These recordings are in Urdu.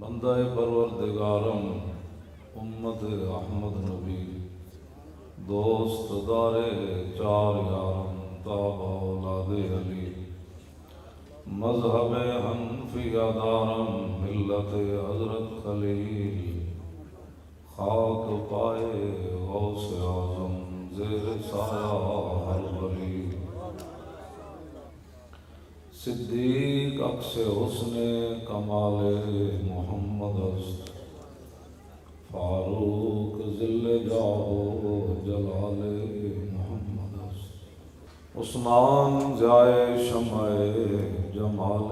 بندہ پروردگارم امت احمد نبی دوست دار چار یارم تابع اولاد علی مذہب حنفیہ دارم ملت حضرت خلیل خاک پائے غوث اعظم زیر سایہ ہر ولی صدیق عکس حسن کمال محمد است فاروق ذل جاہ جلال محمد است عثمان ضیاء شمع جمال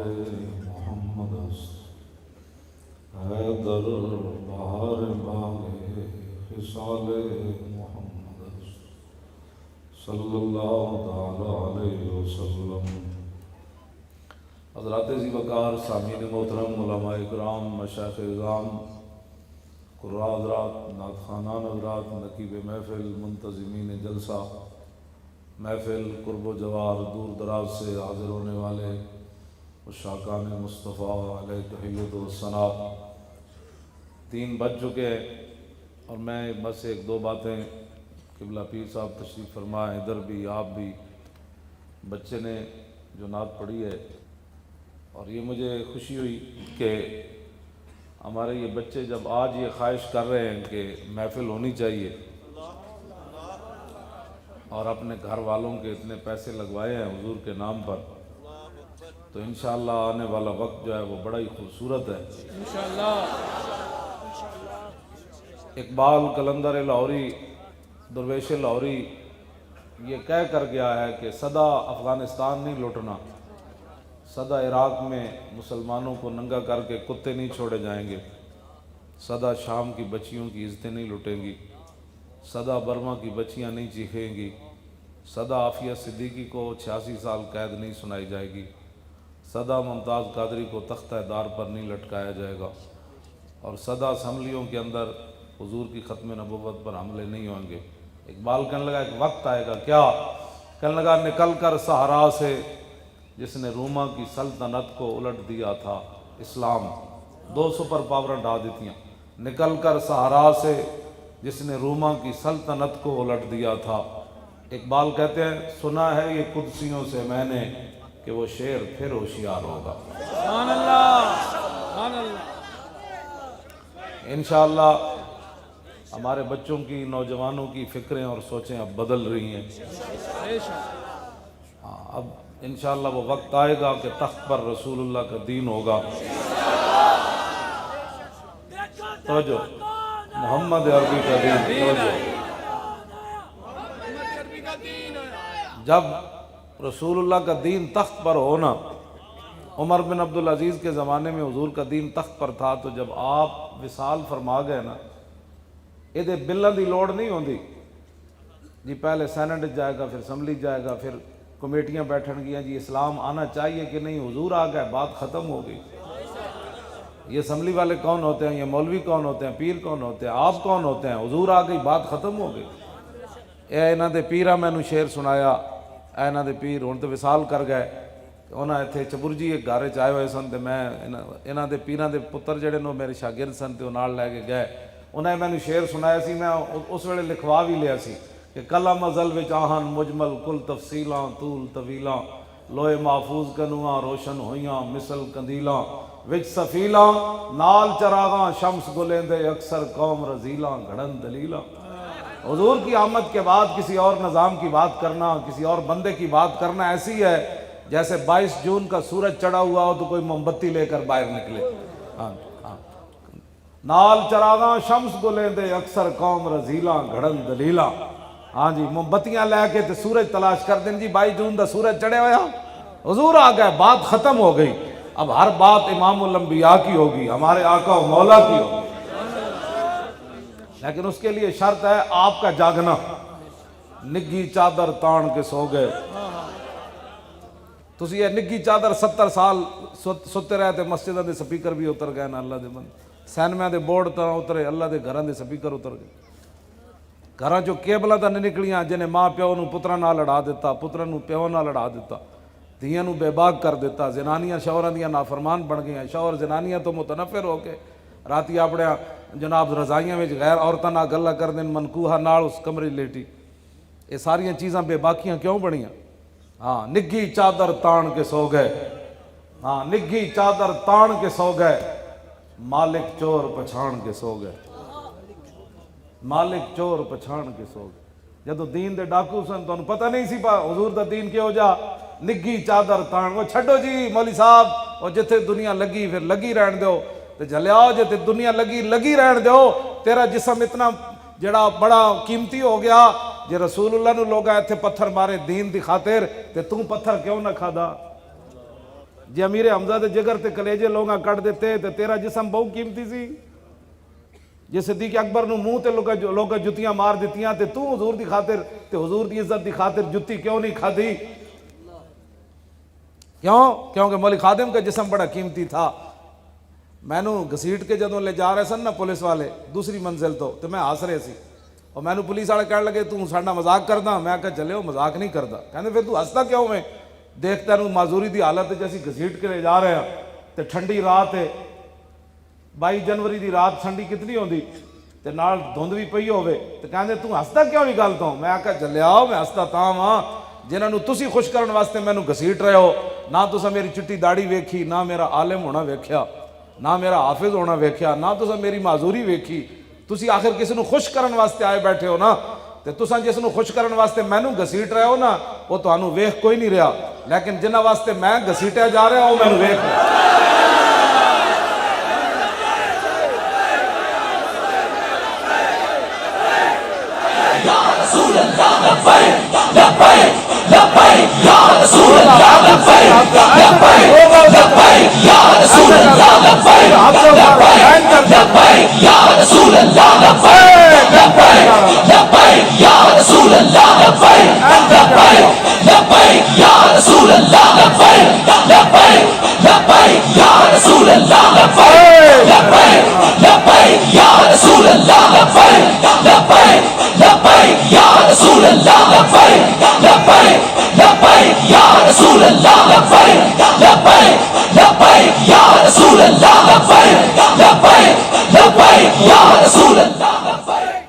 محمد است حیدر بہار باغ خصال محمد است صلی اللہ تعالی علیہ وسلم۔ حضرات ذی وقار سامعین محترم، علماء اکرام، مشائخ اعظام، قراء حضرات، نعت خوانان حضرات، نقیب محفل، منتظمین جلسہ محفل، قرب و جوار، دور دراز سے حاضر ہونے والے عشاقان مصطفیٰ علیہ تحیت و ثناء، 3 بج چکے ہیں اور میں بس 1-2 باتیں، قبلہ پیر صاحب تشریف فرمائے، ادھر بھی آپ بھی، بچے نے جو نعت پڑھی ہے، اور یہ مجھے خوشی ہوئی کہ ہمارے یہ بچے جب آج یہ خواہش کر رہے ہیں کہ محفل ہونی چاہیے اور اپنے گھر والوں کے اتنے پیسے لگوائے ہیں حضور کے نام پر، تو انشاءاللہ آنے والا وقت جو ہے وہ بڑا ہی خوبصورت ہے انشاءاللہ۔ اقبال قلندر لاہوری، درویش لاہوری یہ کہہ کر گیا ہے کہ سدا افغانستان نہیں لوٹنا، سدا عراق میں مسلمانوں کو ننگا کر کے کتے نہیں چھوڑے جائیں گے، سدا شام کی بچیوں کی عزتیں نہیں لٹیں گی، سدا برما کی بچیاں نہیں چیخیں گی، سدا عافیہ صدیقی کو 86 سال قید نہیں سنائی جائے گی، سدا ممتاز قادری کو تختہ دار پر نہیں لٹکایا جائے گا، اور سدا اسمبلیوں کے اندر حضور کی ختم نبوت پر حملے نہیں ہوں گے۔ اقبال کہنے لگا ایک وقت آئے گا، کیا؟ کہنے لگا نکل کر صحرا سے جس نے روما کی سلطنت کو الٹ دیا تھا اسلام، 2 سپر پاور ڈھا دیتیاں، نکل کر صحرا سے جس نے روما کی سلطنت کو الٹ دیا تھا۔ اقبال کہتے ہیں سنا ہے یہ قدسیوں سے میں نے کہ وہ شیر پھر ہوشیار ہوگا۔ سبحان اللہ، سبحان اللہ۔ انشاءاللہ ہمارے بچوں کی، نوجوانوں کی فکریں اور سوچیں اب بدل رہی ہیں، اب انشاءاللہ وہ وقت آئے گا کہ تخت پر رسول اللہ کا دین ہوگا۔ توجہ، محمد عربی کا دین، توجہ۔ جب رسول اللہ کا دین تخت پر ہونا، عمر بن عبدالعزیز کے زمانے میں حضور کا دین تخت پر تھا، تو جب آپ وصال فرما گئے نا، یہ بلوں دی لوڑ نہیں ہوندی جی، پہلے سینٹ جائے گا، پھر اسمبلی جائے گا، پھر کمیٹیاں بیٹھن گیا جی اسلام آنا چاہیے کہ نہیں، حضور آ گئے، بات ختم ہو گئی۔ یہ اسمبلی والے کون ہوتے ہیں، یہ مولوی کون ہوتے ہیں، پیر کون ہوتے ہیں، آپ کون ہوتے ہیں، حضور آ گئی، بات ختم ہو گئی۔ اے انہاں دے پیرا مینوں شعر سنایا، اے انہاں دے پیر ہن تے وصال کر گئے، انہاں ایتھے چبرجی ایک گھر چ آئے ہوئے سن، تے میں انہاں دے پیراں دے پتر جڑے نو میرے شاگرد سن تے نال لے کے گئے، انہیں مینوں شعر سنایا سی، میں اس ویلے لکھوا بھی لیا سی کہ کلم ازل وچ آہن مجمل کل تفصیلاں طول طویلاں، لوہے محفوظ کنواں روشن ہویاں مثل کندیلاں، وچ سفیلاں نال چراغاں شمس گلیندے اکثر قوم رزیلاں گھڑن دلیلاں۔ حضور کی آمد کے بعد کسی اور نظام کی بات کرنا، کسی اور بندے کی بات کرنا ایسی ہے جیسے 22 جون کا سورج چڑھا ہوا ہو تو کوئی موم بتی لے کر باہر نکلے۔ نال چراغاں شمس گلیندے اکثر قوم رزیلاں گھڑن دلیلاں، ہاں جی موم بتیاں لے کے تے سورج تلاش کر دیں جی، 22 جون دا سورج چڑھے ہویا، حضور آ گئے، بات ختم ہو گئی۔ اب ہر بات امام الانبیاء کی ہوگی، ہمارے آقا و مولا کی ہوگی، لیکن اس کے لیے شرط ہے آپ کا جاگنا۔ نگی چادر تان کے سو گئے، تسی یہ نگی چادر 70 سال ستے رہے تے مسجدہ دے سپیکر بھی اتر گئے نا اللہ دے بندے، سینمہ دے بورڈ تا اترے، اللہ دے گھراں دے سپیکر اتر گئے، گھراں جو کیبلاں تا نہیں نکلیاں، جنہیں ماں پیو نو پتراں نال لڑا دیتا، پتراں نو پیو نال لڑا دیتا، دھیاں نو بے باک کر دیتا، زنانیاں شوہراں دیاں نافرمان بن گئیاں، شوہر زنانیاں تو متنفر ہو کے راتی اپنے جناب رضائیاں میں غیر عورتاں نال گلاں کردے منکوہا نال اس کمرے لیٹی، یہ ساریاں چیزاں بے باکیاں کیوں بنیاں؟ ہاں نگھی چادر تان کے سو گئے، ہاں نگھی چادر تان کے سو گئے، مالک چور پچھان کے سو گئے، مالک چور پچھان کے سو گئے۔ جدو دین دے ڈاکو سن تو انہوں پتہ نہیں سی پا حضور دا دین کیوں جا نگھی چادر تان، وہ چھڑو جی مولی صاحب، وہ جتھے دنیا لگی پھر لگی رہن دیو، تے جلیاؤ جتھے دنیا لگی رہن دیو، تیرا جسم اتنا جڑا بڑا قیمتی ہو گیا، جے رسول اللہ نو لوگا ایتھے پتھر مارے دین دی خاطر تے توں پتھر کیوں نہ کھا دا؟ جے امیر حمزہ دے جگر تے کلیجے لوگا کٹ دیتے تے تیرا جسم بہت قیمتی سی، جے صدیق اکبر نو منہ تے لوگا جتیاں مار دیتیاں تے تو حضور دی خاطر تے حضور دی عزت دی خاطر جتی کیوں نہیں کھا دی؟ کیونکہ مولی خادم کا جسم بڑا قیمتی تھا۔ میں نو گھسیٹ کے جدوں لے جا رہے سن نا پولیس والے دوسری منزل تو میں ہس رہے سی، اور میں نو پولیس والے کہنے لگے تو ساڈا مذاق کردا، میں کہا چلے ہو مذاق نہیں کردا، کہندے پھر تو ہستا کیوں میں؟ دیکھتا نو معذوری دی حالت جیسی گھسیٹ کے لے جا رہے ہیں تے ٹھنڈی رات ہے، 22 جنوری دی رات ٹھنڈی کتنی ہوندی تے نال دھند بھی پئی ہوے تے کہندے تو ہستا کیوں نہیں گل تو؟ میں کہا جلیاؤ میں ہستا تاں ہاں جنہاں نو تسی خوش کرن واسطے مینوں گھسیٹ رہے ہو، نہ تساں میری چٹی داڑھی ویکھی، نہ میرا عالم ہونا ویکھیا، نہ میرا حافظ ہونا ویکھیا، نہ تساں میری معذوری ویکھی، تسی آخر کسی نو خوش کرن واسطے آئے بیٹھے ہو نا، تے تساں جس نو خوش کرن واسطے مینوں گھسیٹ رہے ہو نا وہ تانوں ویکھ کوئی نہیں رہا، لیکن جنہاں واسطے میں گھسیٹیا جا رہا وہ مینوں ویکھ رہا۔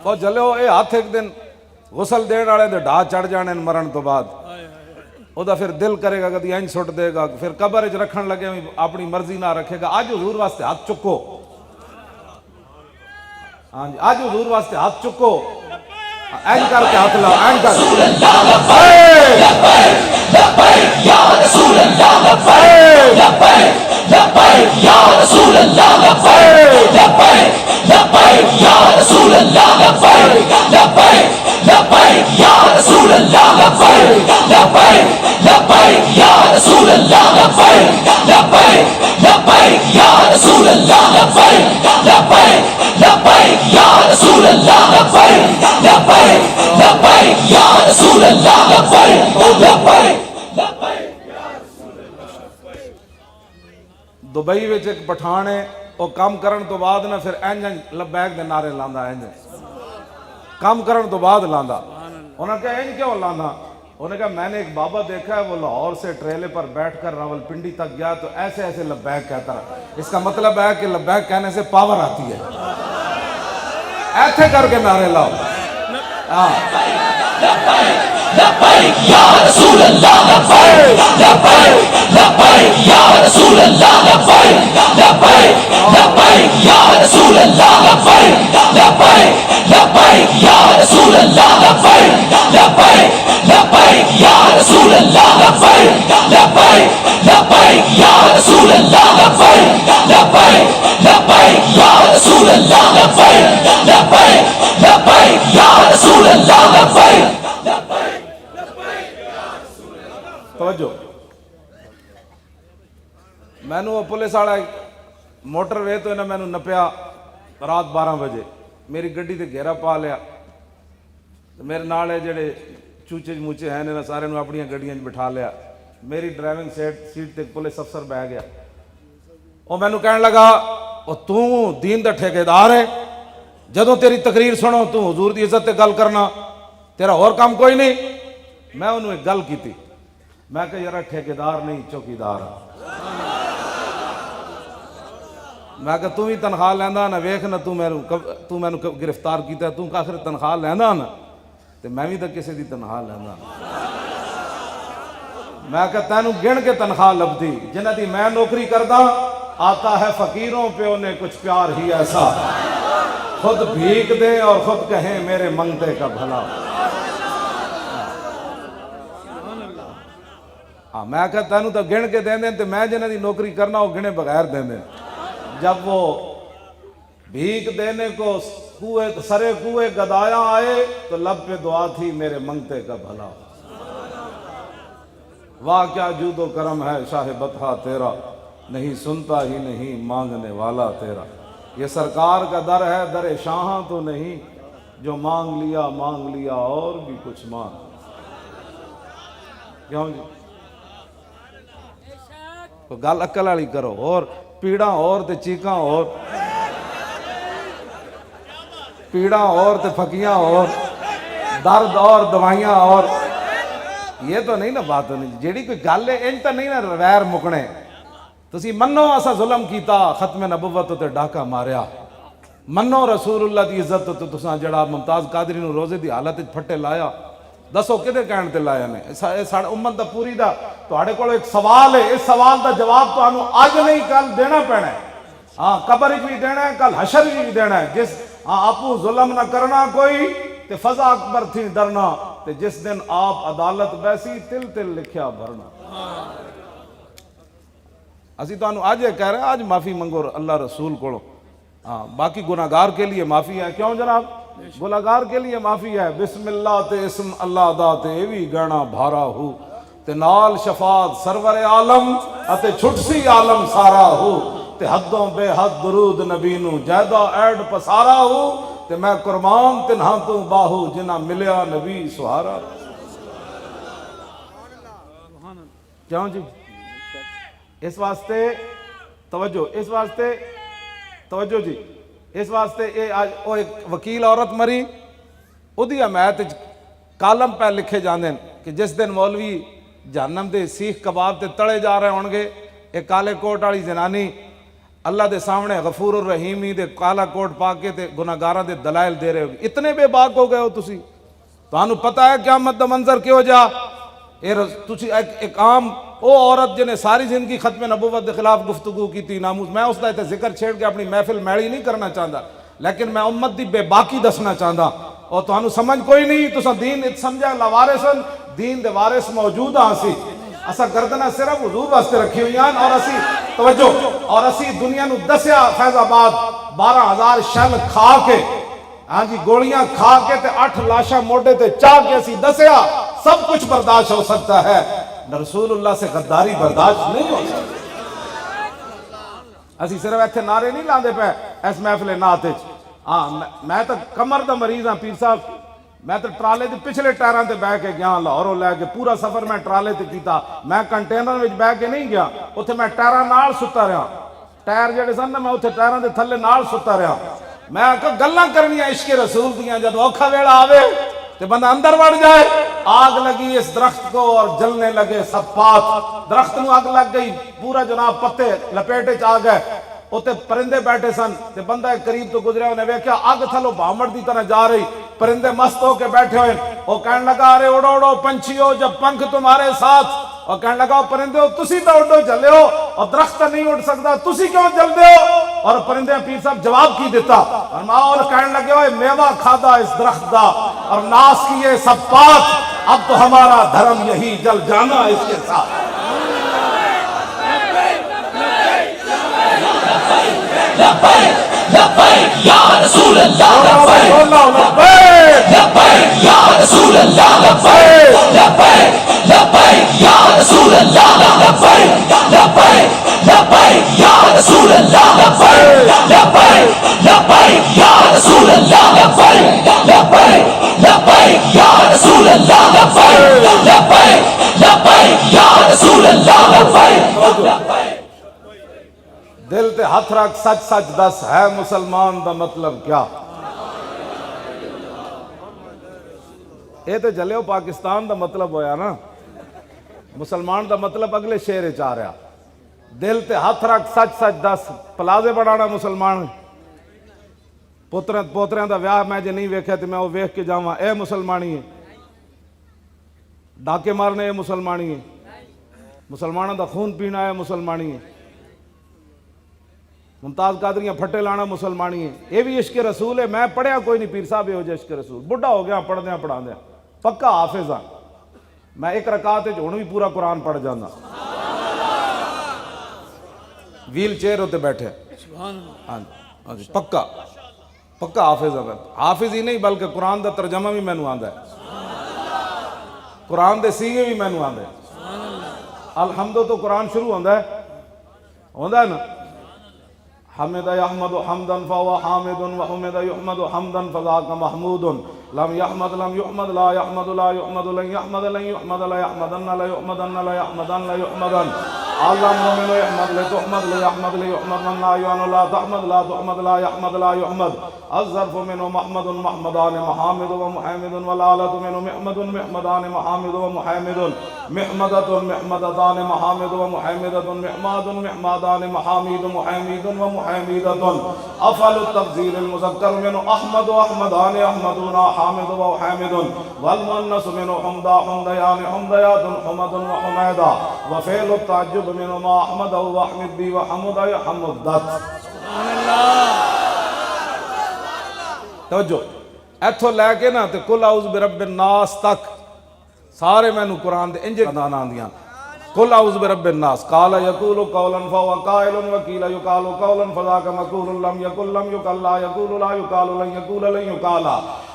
تو چلو اے ہاتھ ایک دن غسل دین والے دے ڈھا چڑھ جانے مرن تو بعد او دا پھر دل کرے گا کدی اینج سٹ دے گا، پھر قبر وچ رکھن لگے اپنی مرضی نہ رکھے گا۔ آج حضور واسطے ہاتھ چکو، ہاں جی آج حضور واسطے ہاتھ چکو، اینج کر کے ہاتھ لاؤ، اینج کر دبئی وچ ایک پٹھان ہے، وہ کام کرن تو بعد نہ پھر اینج لبیک دے نعرے لاندا، اینج کام کرن تو بعد لاندا۔ انہوں نے کہا اینج کیوں لاندا؟ انہوں نے کہا میں نے ایک بابا دیکھا ہے وہ لاہور سے ٹریلے پر بیٹھ کر راول پنڈی تک گیا تو ایسے ایسے لبیک کہتا رہا، اس کا مطلب ہے کہ لبیک کہنے سے پاور آتی ہے، ایتھے کر کے نعرے لاؤ۔ لبیک یا رسول اللہ، لبیک لبیک یا رسول اللہ، لبیک لبیک یا رسول اللہ، لبیک لبیک یا رسول اللہ، لبیک لبیک یا رسول اللہ، لبیک لبیک یا رسول اللہ، لبیک لبیک یا رسول اللہ، لبیک لبیک یا رسول اللہ، لبیک۔ توجہ، میں نے وہ پولیس والا موٹر وے تو انہیں میں نے نپیا رات 12 بجے، میری گڈی تے گھیرا پا لیا، میرے نال جڑے چوچے موچے ہیں انہیں سارے اپنی گڈیاں بٹھا لیا، میری ڈرائیونگ سیٹ تے پولیس افسر بہ گیا، وہ میں نے کہنے لگا وہ تو دین دا ٹھیکیدار ہے، جدوں تیری تقریر سنو تو حضور دی عزت تے گل کرنا، تیرا اور کام کوئی نہیں؟ میں انہوں ایک گل کی تھی، میں کہا یار ٹھیکیدار نہیں چوکیدار، میں کہ تو بھی تنخواہ لینا نہ ویخ نہ تو مینوں گرفتار کیتا تو آخر تنخواہ لینا نا تو میں بھی تو کسی دی تنخواہ لینا میں کہ تینوں گن کے تنخواہ لبدی جنہ دی میں نوکری کردہ آتا ہے فقیروں پہ انہیں کچھ پیار ہی ایسا خود بھیک دیں اور خود کہیں میرے منگتے کا بھلا میں کہ تینوں تو گن کے دیں دیں تو میں جنہ دی نوکری کرنا وہ گنے بغیر دیں دیں جب وہ بھیک دینے کو سرے کوئے گدایا آئے تو لب پہ دعا تھی میرے منگتے کا بھلا واہ کیا جود و کرم ہے شاہ بطحہ تیرا نہیں سنتا ہی نہیں مانگنے والا تیرا یہ سرکار کا در ہے در شاہاں تو نہیں جو مانگ لیا اور بھی کچھ مانگ کیوں جی تو گل عقل والی کرو اور پیڑاں اور تے چیکاں اور پیڑاں اور تے پھکیاں اور درد اور دوائیاں اور یہ تو نہیں نا بات ہونی جیڑی کوئی گل ہے ان تو نہیں نا ویر مکنے تسی منو اسا ظلم کیتا ختم نبوت تے ڈاکا ماریا منو رسول اللہ دی عزت تے تساں جڑا ممتاز قادری نو روزے دی حالت وچ پھٹے لایا دسو کدے کہن تے لایا نے ساڈے امت دا پوری دا تواڈے کول ایک سوال ہے اس سوال دا جواب تانوں اج نہیں کل دینا پینا ہے ہاں قبر وچ بھی دینا ہے کل حشر وچ بھی دینا ہے جس آپو ظلم نہ کرنا کوئی تے فضا اکبر تھی ڈرنا تے جس دن آپ عدالت بیسی تل تل لکھیا بھرنا اسی تانوں آج یہ کہہ رہے ہیں آج معافی منگو اللہ رسول کو باقی گناہگار کے لیے معافی ہے کیوں جناب گناہگار کے لیے معافی ہے بسم اللہ تے اسم اللہ دا تے ایوی گہنا بھارا ہو تے نال شفاعت سرور عالم اتے چھٹسی عالم سارا ہو تے حدوں بے حد درود نبی نو جیدہ ایڈ پسارا ہو تے میں قربان تنہا تو باہو جنہ ملیا نبی سہارا کیوں جی اس واسطے توجہ جی اس واسطے ایک وکیل عورت مری ادھی حمایت کالم پہ لکھے جاندے کہ جس دن مولوی جہنم دے سیخ کباب تے تڑے جا رہے ہونگے ایک کالے کوٹ والی زنانی اللہ دے سامنے غفور الرحیمی دے کالا کوٹ پا کے تے گناہگاراں دے دلائل دے رہے ہو اتنے بے باک ہو گئے ہو تسی تانوں پتہ ہے قیامت دا منظر کیوں جا تسی ایک عام او عورت جنہیں ساری زندگی ختم نبوت کے خلاف گفتگو کی تھی ناموز میں اس دا ذکر چھیڑ کے اپنی محفل میڑی نہیں کرنا چاہتا لیکن میں امت دی بے باکی دسنا چاہتا اور تو سمجھ کوئی نہیں تو دین سمجھا لاوارسن دین دے وارث موجود ہاں سی اسا گردنہ صرف حضور واسطے رکھی ہوئی ہیں اور اسی توجہ اور اسی دنیا نو دسیا فیض آباد 12,000 شل کھا کے ہاں جی گولیاں کھا کے تے 8 لاشاں موڈے تے چاہ کے اسی دسیا سب کچھ برداشت ہو سکتا ہے رسول اللہ سے غداری برداشت نہیں ہو سکتی اسی صرف ایتھے نعرے نہیں لاندے پہ اس محفل نعت میں تو کمر دا مریض ہاں پیر صاحب میں تو ٹرالے دے پچھلے ٹائراں تے بیٹھ کے گیا لاہوروں لے کے پورا سفر میں ٹرالے تے کیتا میں کنٹینر وچ بیٹھ کے نہیں گیا اتھے میں ٹائراں نال ستا رہا ٹائر جڑے سن میں اتھے ٹائراں دے تھلے نال ستا رہا میں آکھا گلاں کرنیاں عشق رسول دیاں جب اوکھا ویلا آوے تے بندہ اندر بڑھ جائے آگ لگی اس درخت کو اور جلنے لگے سب پات درخت نو آگ لگ گئی پورا جناب پتے لپیٹے چ آ گئے اوتے پرندے بیٹھے سن تے بندہ قریب تو گزریا انہیں ویکھیا آگ تھلو بھامڑ دی طرح جا رہی پرندے مست ہو کے بیٹھے ہوئے وہ کہنے لگا ارے اڑو اڑو پنچھیو جب پنکھ تمہارے ساتھ اور کہنے لگا پرندے ہو تسی تو اڑو چلے ہو اور درخت نہیں اڑ سکتا تسی کیوں چلتے ہو اور پرندے پیر صاحب جواب کی دیتا اور ماحول کہنے لگے ہوئے میوہ کھادا اس درخت دا اور ناس کیے سب پات اب تو ہمارا دھرم یہی جل جانا اس کے ساتھ لبیک لبیک یا رسول اللہ لبیک لبیک یا رسول اللہ لبیک لبیک لبیک یا رسول اللہ لبیک لبیک لبیک یا رسول اللہ لبیک لبیک لبیک یا رسول اللہ لبیک لبیک لبیک یا رسول اللہ لبیک لبیک لبیک یا رسول اللہ لبیک دل تے ہاتھ رکھ سچ سچ دس ہے مسلمان دا مطلب کیا اے تے جلیو پاکستان دا مطلب ہویا نا مسلمان دا مطلب اگلے شہر چاہ رہا دل تے ہاتھ رکھ سچ سچ دس پلازے بڑھانا مسلمان پوتریاں دا ویاہ میں جے نہیں ویکھیا تے میں وہ ویکھ کے جاواں اے مسلمانی ہے ڈاکے مارنے اے مسلمانی ہے مسلمانوں دا خون پینا ہے مسلمانی ہے ممتاز قادریاں پھٹے لانا مسلمانی ہے یہ بھی عشق رسول ہے میں پڑھیا کوئی نہیں پیر صاحب ہو جائے عشق رسول بڑھا ہو گیا پڑھدیاں پڑھاندیاں پکا حافظ ہاں میں ایک رکعت وچ ہن بھی پورا قرآن پڑھ جانا ویل چیئر ہوتے بیٹھے ہاں جی پکا پکا حافظ ہے حافظ ہی نہیں بلکہ قرآن دا ترجمہ بھی مینوں آندا ہے قرآن دے سیغے بھی مینوں آندے الحمد تو قرآن شروع ہوندا ہے نا حمد یحمد حمدا فهو حامد وحمد یحمد حمدا فذاک محمود لم یحمد لم یحمد لا یحمد لا یحمد لن یحمد لن یحمد لا یحمدن لا یحمدن لا یحمدن لا یحمدن اللهم من يحمد لتحمد ليحمد ليحمد من لا يعن لا تحمد لا تحمد لا يحمد لا يحمد الظرف منه محمد محمدان محامد ومحامد والآلة منه محمد محمدان محامد ومحامد محمدة محمدتان محامد ومحامدة محماد محمدان محامد محامد ومحامدة أفعل التفضيل المذكر منه أحمد وأحمدان أحمدون حامد وحامد والمؤنث منه حمدا حمديان حمديات حمد وحميدا وفعل التعجب منه ما احمد و احمد بی و حمد یحمد توجہ ایتھو لے کے نا تے کل اعوذ برب الناس تک سارے مینوں قرآن دے انج دان آندیاں قل اعوذ برب الناس قال یقول قولا فهو قائل وقیل یقال قولا فذاک مقول لم یقل لم یقل لا یقول لا یقال لن یقول لن یقال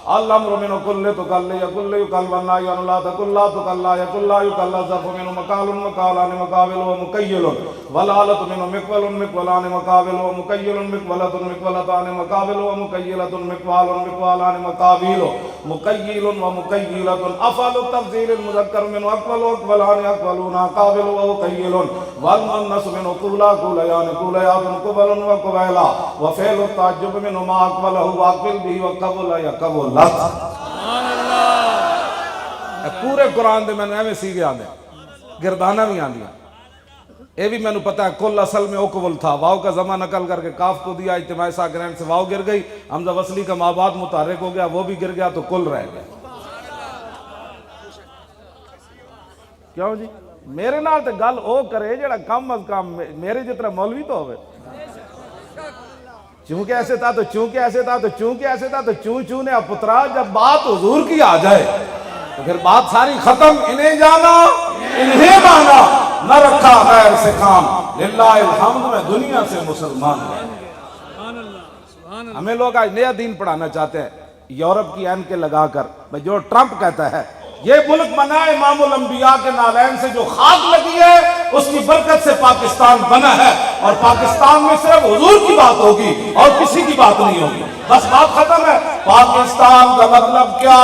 الامر من كل تقل يقل يقل والنهي عن لا تقل لا تقل لا يقل لا يقل الظرف من مقال مقالان مقابل ومكيل والآلة من مقبل مقبلان مقابل ومكيل مقبلة مقبلتان مقابل ومكيلة مقبال مقبالان مقابل مكيل ومكيلة أفعل التفضيل المذكر من أقبل وأقبلان أقبلون قابل ومكيل والمؤنث من قولا قوليان قوليات قبل وقبيلا وفعل التعجب من ما أقبله وأقبل به وقبل يقبل پورے قرآن دے میں نے ایویں سیگے آندے گردانہ بھی آندیاں یہ بھی میں نے پتا ہے کل اصل میں اوکول تھا واو کا زمہ نقل کر کے کاف کو دیا اجتماعی ساکرین سے واو گر گئی حمزہ وصلی کا مابعد متحرک ہو گیا وہ بھی گر گیا تو کل رہ گیا کیوں جی میرے نال تے گل او کرے جڑا کم از کم میرے جتنا مولوی تو ہوئے چونکہ ایسے تھا تو چونکہ ایسے تھا تو چونکہ ایسے تھا تو چوں نے پترا جب بات حضور کی آ جائے تو پھر بات ساری ختم انہیں جانا انہیں مانا نہ رکھا غیر سے کام للہ الحمد میں دنیا سے مسلمان ہوں ہمیں لوگ آج نیا دین پڑھانا چاہتے ہیں یورپ کی این کے لگا کر جو ٹرمپ کہتا ہے یہ ملک بنا ہے امام الانبیاء کے نالین سے جو خاک لگی ہے اس کی برکت سے پاکستان بنا ہے اور پاکستان میں صرف حضور کی بات ہوگی اور کسی کی بات نہیں ہوگی بس بات ختم ہے پاکستان کا مطلب کیا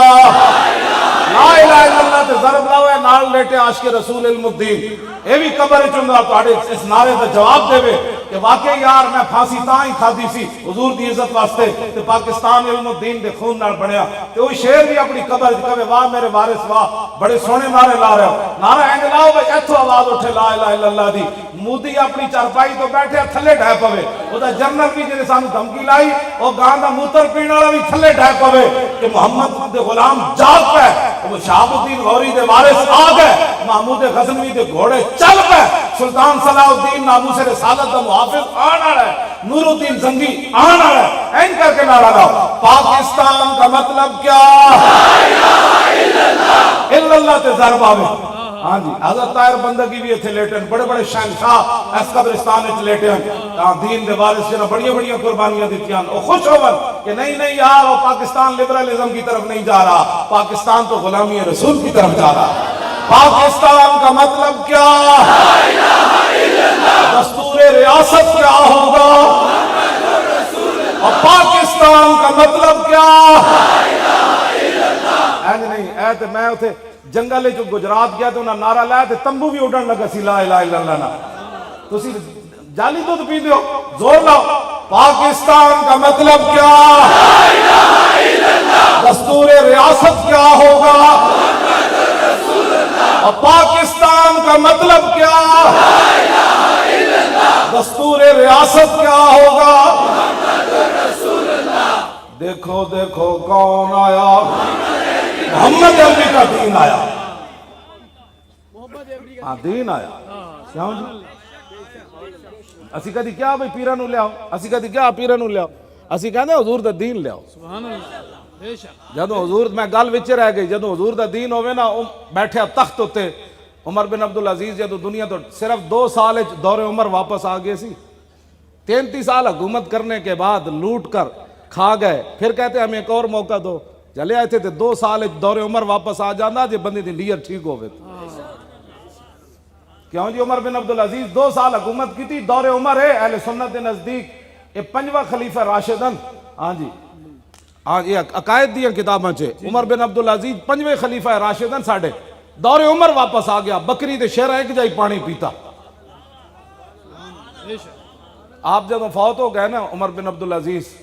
لا الہ الا اللہ تے ضرب لاؤ ہے نال لیٹے عاشق رسول علم الدین اے بھی قبر چندہ پاڑے اس نعرے دا جواب دے وے کہ واقعی یار میں پھانسی تاں ہی کھادی سی حضور دی عزت واسطے تے پاکستان علم الدین دے خون نال بنیا تے وہ شیر بھی اپنی قبر کہے واہ میرے وارث واہ بڑے سونے نعرے لا رہے ہو نعرہ اینڈ لاؤ بھائی ایتھو آواز اٹھے لا الہ الا اللہ دی مودی اپنی چارپائی تو بیٹھے تھلے ڈھائے پوے وہ دا جنرل بھی جنہیں سانو دھمکی لائی وہ گاندہ موتر پینا والا بھی تھلے ڈھائے پوے کہ محمد دے غلام جاگ پہ وہ شہاب الدین غوری دے وارث آ گئے محمود غزنوی دے گھوڑے چل پہ سلطان صلاح الدین ناموس رسالت دا محافظ آنا رہے نور الدین زنگی آنا رہے این کر کے نعرہ لاؤ پاکستان کا مطلب کیا الا اللہ تے ضرب آوے ہاں جی حضرت طاہر بندگی بھی اتھے لیٹے ہیں بڑے بڑے شہنشاہ اس قبرستان اتھے لیٹے ہیں دین دے وارث جنہ بڑی بڑی قربانیاں دیتی ہیں وہ خوش ہو کہ نہیں یار وہ پاکستان لبرالزم کی طرف نہیں جا رہا پاکستان تو غلامی رسول کی طرف جا رہا پاکستان کا مطلب کیا دستور ریاست کیا ہوگا اور پاکستان کا مطلب کیا اینج نہیں اے تے میں اتھے جنگلے جو گجرات گیا تو انہاں نعرہ لایا تے تمبو بھی اڑن لگا سی لا الہ الا اللہ نا تو اسی جالی دودھ پی دیو زور لاؤ پاکستان کا مطلب کیا دستور ریاست کیا ہوگا اور پاکستان کا مطلب کیا دستور ریاست کیا ہوگا؟ دیکھو دیکھو کون آیا؟ محمد عربی کا دین آیا. ہاں دین آیا. کیوں جی اسی کدی کیا بھئی پیرا نو لیاؤ، اسی کدی کیا پیرا نو لیاؤ، اسی کہنے حضور دا دین لیاؤ. جدو حضور میں گل وچ رہ گئی، جدو حضور دا دین ہوئے نا بیٹھے تخت ہوتے عمر بن عبدالعزیز جدو دنیا تو صرف 2 سال دور عمر واپس آ گئے سی. 33 سال حکومت کرنے کے بعد لوٹ کر کھا گئے، پھر کہتے ہمیں ایک اور موقع دو. چلے آئے تھے 2 سال دور عمر واپس آ جانا جی بندے دی نیت ٹھیک ہوئے. کیوں جی عمر بن عبدالعزیز 2 سال حکومت کی تھی، دور عمر ہے اہل سنت نزدیک یہ 5واں خلیفہ راشدن. ہاں جی ہاں یہ عقائد دیا کتاباں چھے عمر بن عبدالعزیز 5ویں خلیفہ راشدن ساڑھے دور عمر واپس آ گیا. بکری دے شیرہ ایک جائی پانی پیتا. آپ جب فوت ہو گئے نا عمر بن عبدالعزیز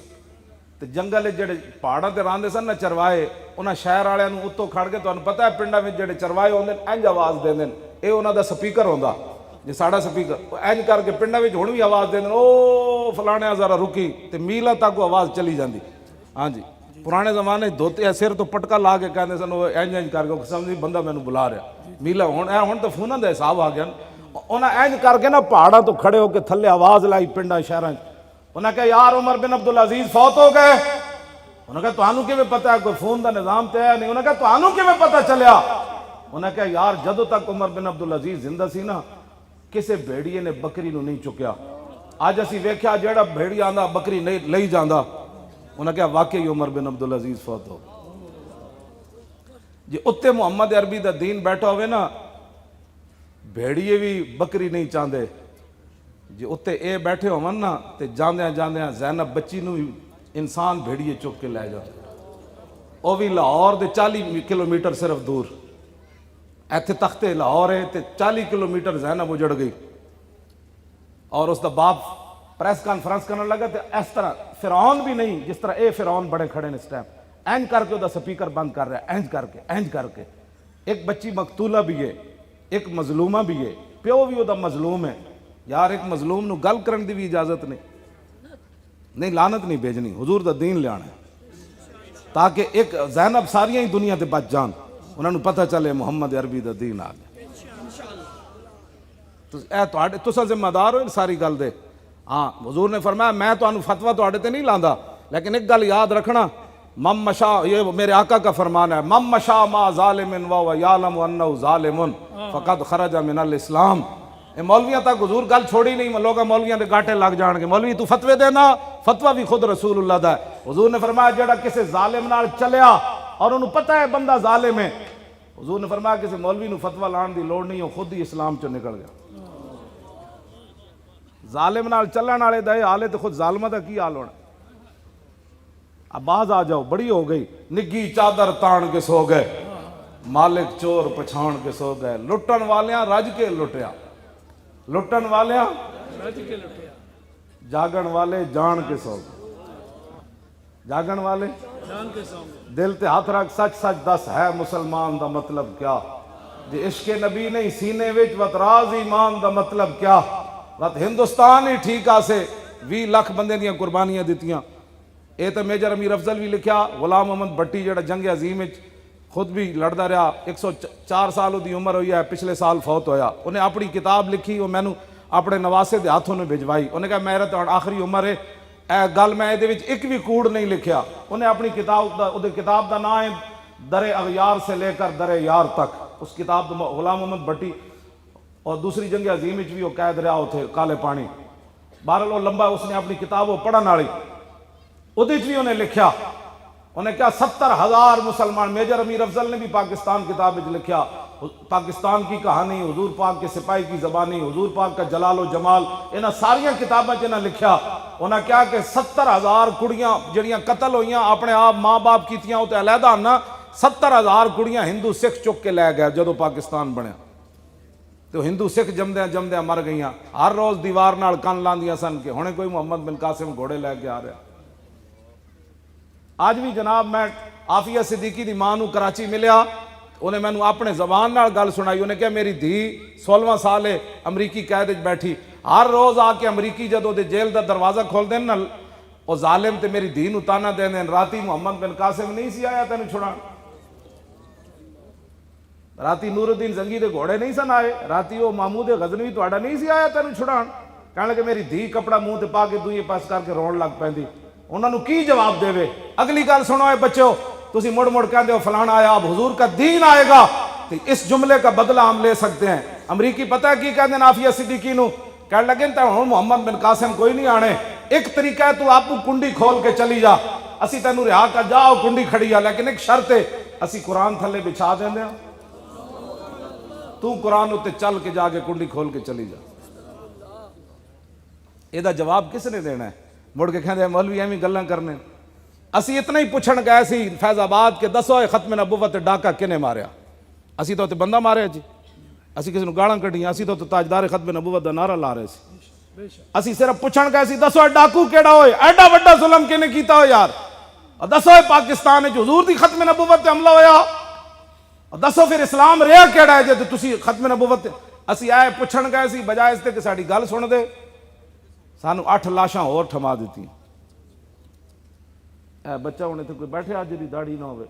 تے جنگل جڑے پہاڑاں تے راندے سن نا چروائے انہاں شہر والےاں نوں اتوں کھڑ کے تانوں پتہ ہے پنڈاں وچ جڑے چروائے ہوندے انج آواز دیندے اے انہاں دا سپیکر ہوندا جے ساڈا سپیکر انج کر کے پنڈاں وچ ہن وی آواز دیندے او فلانے ذرا رکی تے میلاں تک آواز چلی جاندی. ہاں جی پرانے زمانے دھوتے سر تو پٹکا لا کے کہندے سن انج انج کر کے سمجھی بندہ مینوں بلا رہا میلا. ہن تے فوناں دا حساب آ گیا. انہاں انج کر کے نا پہاڑاں تو کھڑے ہو کے تھلے آواز لائی پنڈاں شہراں. انہاں کہا یار عمر بن عبدالعزیز فوت ہو گئے. انہوں نے کہا تانوں کیویں پتہ ہے کوئی فون دا نظام تے ہے نہیں. انہوں نے کہا تانوں کیویں پتہ چلیا. انہوں نے کہا یار جدوں تک عمر بن عبدالعزیز زندہ سی نا کسے بھیڑیے نے بکری نو نہیں چکیا. اج اسی ویکھیا جیڑا بھیڑی آندا بکری نہیں لئی جاندا. انہوں نے کہا واقعی عمر بن عبدالعزیز فوت ہو جی اتے محمد عربی دا دین بیٹھا ہوئے نا بھیڑیے بھی بکری نہیں چاندے جی اتے اے بیٹھے ہون نا تے جاندیاں جاندیاں زینب بچی نو انسان بھیڑیے چک کے لے جاتے. او بھی لاہور دے 40 کلومیٹر صرف دور. ایتھے تختے لاہور ہے تے 40 کلومیٹر زینب اجڑ گئی. اور اس دا باپ پریس کانفرنس کرنے لگا تے اس طرح فرعون بھی نہیں جس طرح اے فرعون بڑے کھڑے نے اس ٹائم اینج کر کے او دا سپیکر بند کر رہا ہے اینج کر کے. ایک بچی مقتولہ بھی ہے ایک مظلومہ بھی ہے پیو بھی او دا مظلوم ہے. یار ایک مظلوم نو گل کرن دی بھی اجازت نہیں لعنت نہیں بھیجنی. حضور دا دین لے آنا ہے تاکہ ایک زینب ساریاں ہی دنیا تے بچ جان. انہوں نے پتہ چلے محمد عربی دا دین آ گیا. تساں ذمہ دار ہو ان ساری گل دے. ہاں حضور نے فرمایا میں تانوں فتویٰ تواڈے تے نہیں لاندا لیکن ایک گل یاد رکھنا مم مشا یہ میرے آقا کا فرمان ہے مم مشا ما ظالم و یعلم انہ ظالم فقد خرج من الاسلام. مولویاں تک حضور گل چھوڑی نہیں. لوگ مولویاں دے گاٹے لگ جان گے مولوی تو فتوے دینا فتویٰ بھی خود رسول اللہ دا ہے. حضور نے فرمایا جڑا کسی ظالم نال چلیا اور انہوں پتہ ہے بندہ ظالم ہے حضور نے فرمایا کسی مولوی نو فتویٰ لان دی لوڑ نہیں ہو خود ہی اسلام چو نکل گیا. ظالم نال چلن والے دے حالے تے خود ظالمہ دا کی حال ہونا. اب باز آ جاؤ بڑی ہو گئی نگی چادر تان کے سو گئے مالک چور پچھان کے سو گئے. لٹن والیاں رج کے لٹیا لٹن والیاں جاگن والے جان کے سو گئے جاگن والے دل تے ہاتھ رکھ سچ سچ دس ہے مسلمان دا مطلب کیا جی عشق نبی نہیں سینے وچ وت راز ایمان دا مطلب کیا وت ہندوستان ہی ٹھیک آسے 20 لاکھ بندے دیاں قربانیاں دیتیاں. اے تے میجر امیر افضل بھی لکھیا غلام محمد بٹی جڑا جنگ عظیم وچ خود بھی لڑدا رہا 104 سال دی عمر ہوئی ہے پچھلے سال فوت ہویا. انہیں اپنی کتاب لکھی وہ مینوں اپنے نواسے دے ہاتھوں نے بھجوائی. انہیں کہا میرا تو آخری عمر ہے اے گل میں دے وچ ایک بھی کوڑ نہیں لکھیا. انہیں اپنی کتاب دا نام ہے در اغیار سے لے کر در یار تک. اس کتاب دا غلام محمد بٹی اور دوسری جنگ عظیم وچ بھی وہ قید رہا ہوتے کالے پانی. بہرحال وہ لمبا اس نے اپنی کتاب وہ پڑھن والی ادھے بھی انہیں لکھیا. انہیں کیا 70,000 مسلمان میجر امیر افضل نے بھی پاکستان کتاب وچ لکھیا پاکستان کی کہانی حضور پاک کے سپاہی کی زبانی حضور پاک کا جلال و جمال انہاں ساریاں کتاباں انہاں لکھیا. انہاں کیا کہ 70,000 کڑیاں جڑیاں قتل ہوئیاں اپنے آپ ماں باپ کیتیاں تے علیحدہ نا 70,000 کڑیاں ہندو سکھ چک کے لے گئے جدو پاکستان بنیا. تو ہندو سکھ جمدیاں مر گئیاں. ہر روز دیوار نال کن لاندیاں سن کہ ہونے کوئی محمد بن قاسم گھوڑے لے کے آ رہا. آج بھی جناب میں عافیہ صدیقی دی ماں نو کراچی ملیا انہیں میں اپنے زبان نال گل سنائی. انہیں کہا میری دھی 16واں سال ہے امریکی قید وچ بیٹھی ہر روز آ کے امریکی جدو دے جیل دا دروازہ کھول دین نا او ظالم تے میری دین اتانا دین دین راتی محمد بن قاسم نہیں سی آیا تینوں چھڑان، راتی نور الدین زنگی دے گھوڑے نہیں سن آئے، راتی وہ محمود غزنوی تہاڈا نہیں سی آیا تینوں چھڑان، کہنے لگے میری دھی کپڑا منہ تے پا کے دوئے پاس کر کے رون لگ پیندی، انہاں نو کی جواب دے وے؟ اگلی گل سنو اے بچو، تسی مڑ مڑ کہندے ہو فلانا آیا، اب حضور کا دین آئے گا تو اس جملے کا بدلہ ہم لے سکتے ہیں۔ امریکی پتہ ہے کی کہندے عافیہ صدیقی نو، کہنے لگے تے ہن محمد بن قاسم کوئی نہیں آنے، ایک طریقہ ہے تو آپ کنڈی کھول کے چلی جا، اسی تینوں رہا کر جاؤ کنڈی کھڑی ہے، لیکن ایک شرط ہے اسی قرآن تھلے بچھا دیندے ہاں، تو قرآن اتے چل کے جا کے کنڈی کھول کے چلی جا۔ یہ دا جواب کس نے دینا ہے؟ مڑ کے کہندے مولوی ایویں گلاں کرنے، اسی اتنا ہی پوچھن گئے سی فیض آباد کے دسو اے ختم نبوت ڈاکہ کنے ماریا؟ اسی تو بندہ ماریا جی، اسی کسی نو گالاں کڈیاں، اسی تو تاجدار ختم نبوت دا نعرہ لا رہے سی، اسی صرف پوچھن گئے سی دسو اے ڈاکو کیڑا ہوئے، ایڈا وڈا ظلم کنے کیتا ہو یار، دسو اے پاکستان وچ حضور دی ختم نبوت تے حملہ ہویا، دسو پھر اسلام رہا کیڑا ہے جے تسی ختم نبوت تے؟ اسی آئے پوچھن گئے سی بجائے اس تے کہ ساڈی گل سن دے، سانو 8 لاشاں اور تھما دیتی۔ اے بچہ ہونے تے کوئی بیٹھے آج دی داڑھی نہ ہوئے،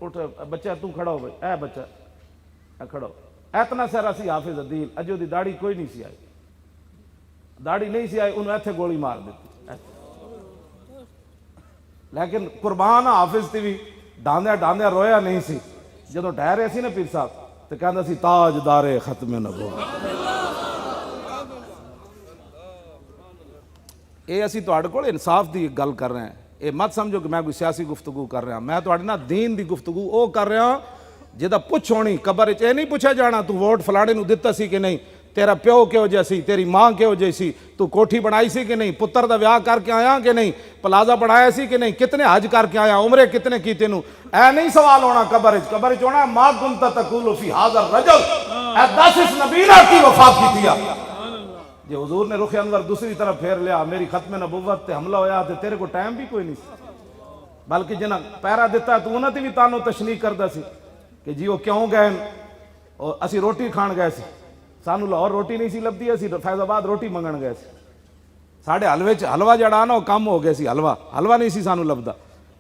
اٹھ بچہ تو کھڑا ہوئے، اے بچہ اے کھڑا ہو، اتنا سارا سی حافظ عدیل، اجو دی داڑھی کوئی نہیں سی آئی، داڑھی نہیں سی آئی، انہوں ایتھے گولی مار دیتی، لیکن قربان حافظ تی بھی ڈاندیا ڈاندیا رویا نہیں سی، جدو ڈہ رہے سی نا پیر صاحب تو کہندا سی تاجدار ختم نبوت۔ اے اسی تہاڈے کول انصاف دی گل کر رہے ہیں، اے مت سمجھو کہ میں کوئی سیاسی گفتگو کر رہا ہوں، میں تہاڈے نال دین دی گفتگو او کر رہا ہوں جدا پوچھ ہونی قبر وچ، اے نہیں پوچھا جانا تو ووٹ فلانے نو دتا سی کہ نہیں، تیرا پیو کہو جا سی، تیری ماں کہو جی سی، تو کوٹھی بنائی سی کہ نہیں، پتر دا ویاہ کر کے آیا کہ نہیں، پلازا بنایا سی کہ نہیں، کتنے حج کر کے آیا، عمرے کتنے کیتے نو، اے نہیں سوال ہونا قبر وچ، قبر وچ ہونا ما کنت تقول فی ھذا الرجل، اے 10 اس نبی نے کی وفا کیتی ہے۔ جی حضور نے رخ انور دوسری طرف پھیر لیا، میری ختم نبوت تے حملہ ہویا تے تیرے کو ٹائم بھی کوئی نہیں سی، بلکہ جنہاں پیرا دیتا ہے تو انہاں تے بھی تانوں تشنیع کردا سی کہ جی وہ کیوں گئے، اور اسی روٹی کھان گئے سی، سانو لاہور روٹی نہیں سی لبدی، اسی فیض آباد روٹی منگن گئے سی، ساڑھے حلوے حلوہ جڑا نا وہ کم ہو گئے سی، حلوہ نہیں سی سانو لبدا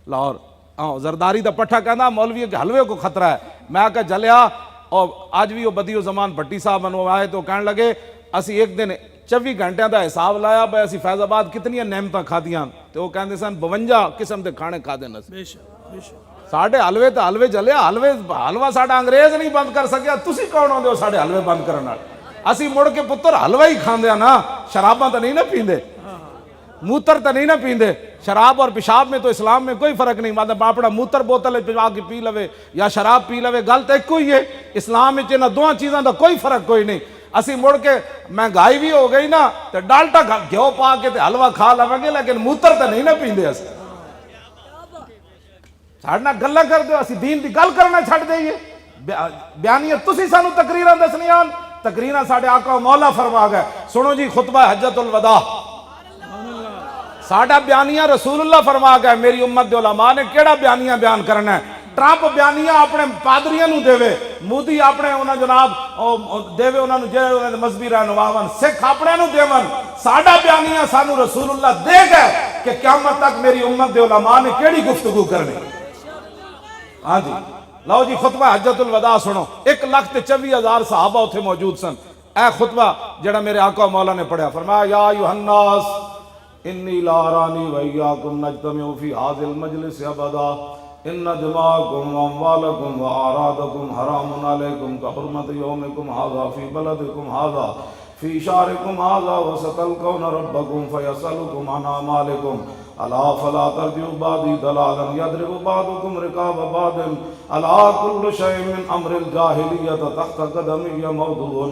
لاہور، زرداری دا پٹھا کہندا مولوی کے حلوے کو خطرہ ہے، میں کہا جلیا، اور آج بھی وہ بدیو زمان بھٹی صاحب انہوں آئے تو کہنے لگے اسی ایک دن 24 گھنٹے دا حساب لایا بھائی اسی فیض آباد کتنی نعمتاں کھا دیاں، تو وہ کہندے سن 52 قسم دے کھانے کھا دینا سی، ساڑھے حلوے تو حلوے جلے، حلوہ ساڑھا انگریز نہیں بند کر سکیا، تسی کون ہوندے ہو ساڑھے حلوے بند کرنا، اسی مڑ کے پتر حلوہ ہی کھاندے نا، شراباں تو نہیں نہ پیندے، موتر تو نہیں نہ پیندے، شراب اور پیشاب میں تو اسلام میں کوئی فرق نہیں، مطلب اپنا موتر بوتل پجا کے پی لوے یا شراب پی لوے، گل تو ایک ہی ہے، اسلام میں انہاں دو چیزاں دا کوئی فرق کوئی نہیں، اسی مڑ کے مہنگائی بھی ہو گئی نا تو ڈالٹا گھیو پا کے تے حلوہ کھا لواں گے، لیکن موتر تو نہیں نہ پیندے، اسی ساڑھے نال گلاں کر دیو، اسی دین دی گل کرنا چھڑ دئیے، بیانیت تسی سانو تقریراں دسنی آن، تقریراں ساڑھے آقا و مولا فرما گئے، سنو جی خطبہ حجت الوداع، ساڑھا بیانیہ رسول اللہ فرما گئے، میری امت دے علماء نے کیڑا بیانیہ بیان کرنا ہے، ٹرمپ بیانیہ اپنے پادریاں نو دے وے، مودی اپنے انہاں جناب دے وے انہاں نو جے انہاں مذہبی رہنماون، سکھ اپنے نو دے ون، ساڑھا بیانیہ سانو رسول اللہ دے گئے کہ قیامت تک میری امت دے علماء نے کیڑی گفتگو کرنی۔ ہاں جی لو جی خطبہ حجت الوداع سنو، 1,24,000 صحابہ اتھے موجود سن، اے خطبہ جڑا میرے آقا و مولا نے پڑھا، فرمایا یا ایھا الناس انی لا ارانی و ایاکم نجتمع فی ھذا المجلس ابدا ان دماءکم و اموالکم و اعراضکم حرام علیکم کحرمت یومکم ھذا فی بلدکم ھذا فی شہرکم ھذا وستلقون ربکم فیسألکم عن اعمالکم الا فلا ترجعوا بعدی ضلالا یضرب بعضکم رقاب بعض الا کل شیء من امر الجاہلیۃ تحت قدمی موضوع